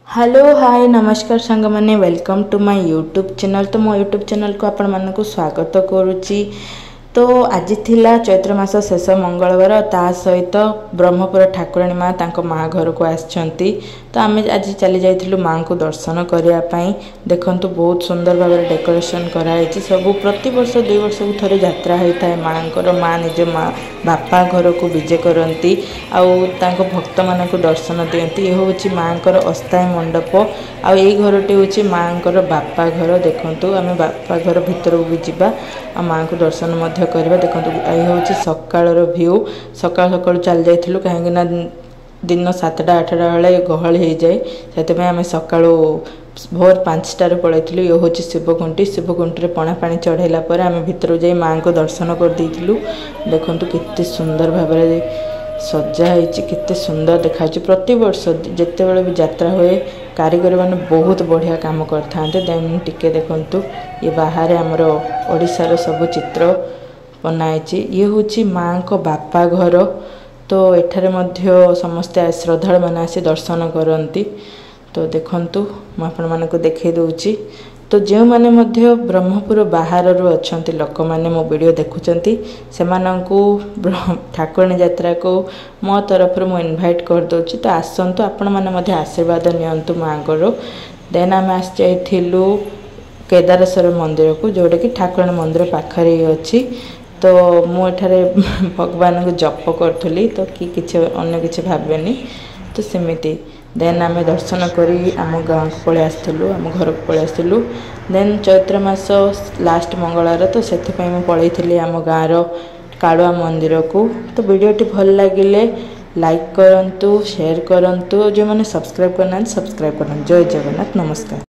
Hello hi नमस्कार सांग मैंने welcome to my YouTube channel. तो मो यूट्यूब चैनल को आपण मानक स्वागत करुच्ची। तो आज थिला चैत्र मास शेष मंगलवार ता सहित ब्रह्मपुर ठाकुराणी माँ तांको माँ घर को आसछंती। तो आम आज चली जाइथिलु माँ को दर्शन करने। देखंतु बहुत सुंदर भाव डेकोरेशन कराई सब प्रति वर्ष 2 वर्ष को थरे यात्रा होता है। माँ निज माँ बापा घर को विजे करती आउ भक्त मान दर्शन दियंती। ये हूँ माँ अस्थायी मंडप आ घरटे हूँ माँ बापा घर। देखंतु आम बापा घर भीतर भी जीवा आ माँ को दर्शन करवा। देखंतु ये हूँ सकाळर व्यू। सकाळ सकाळ चल जाइथिलु कहीं दिन 7टा 8टा बेले गहली हो जाए से आम सका भोर 5टार पलैलु। ये हूँ शिवकुंटी पणा पानी चढ़ेला आम भीतर जाई माँ को दर्शन कर देइथिलु। देखंतु केते सुंदर भाव सजा होती केते सुंदर देखा। प्रति वर्ष जिते बड़े भी यात्रा हुए कारीगर मैंने बहुत बढ़िया काम करते। देन टिके देखंतु ये बाहर आमर ओडिशार सब चित्र बनाई। ये हूँ माँ को बापा घर। तो एठारे मध्य समस्ते श्रद्धालु मैंने आसी दर्शन करती। तो देखंतु मैं आपण मानक देखै दउची। तो जो माने मध्य ब्रह्मपुर बाहर अच्छा लोक मैंने मो वीडियो देखुंती से ठाकुराणी यात्रा को मो तरफ मु इनवाइट कर दूची। तो आसतु आपण मैंने आशीर्वाद नियंतु माँ को। देन आम आस जाइलु केदारेश्वर मंदिर को जोटा कि ठाकुराणी मंदिर पाखरे ही अच्छी। तो मुझे भगवान को जप करी तो कि अन्य किसी भावेनी। तो सेमिति देन आम दर्शन करी आम गाँव को पलि आसलु आम घर को पलि आसलु। देन चैत्र मास लास्ट मंगलवार तो से पलि आम गाँव कालुआ मंदिर को। तो वीडियोटी भल लगिले लाइक करंतु शेयर करंतु जो मैंने सब्सक्राइब करना सब्सक्राइब करना। जय जगन्नाथ नमस्कार।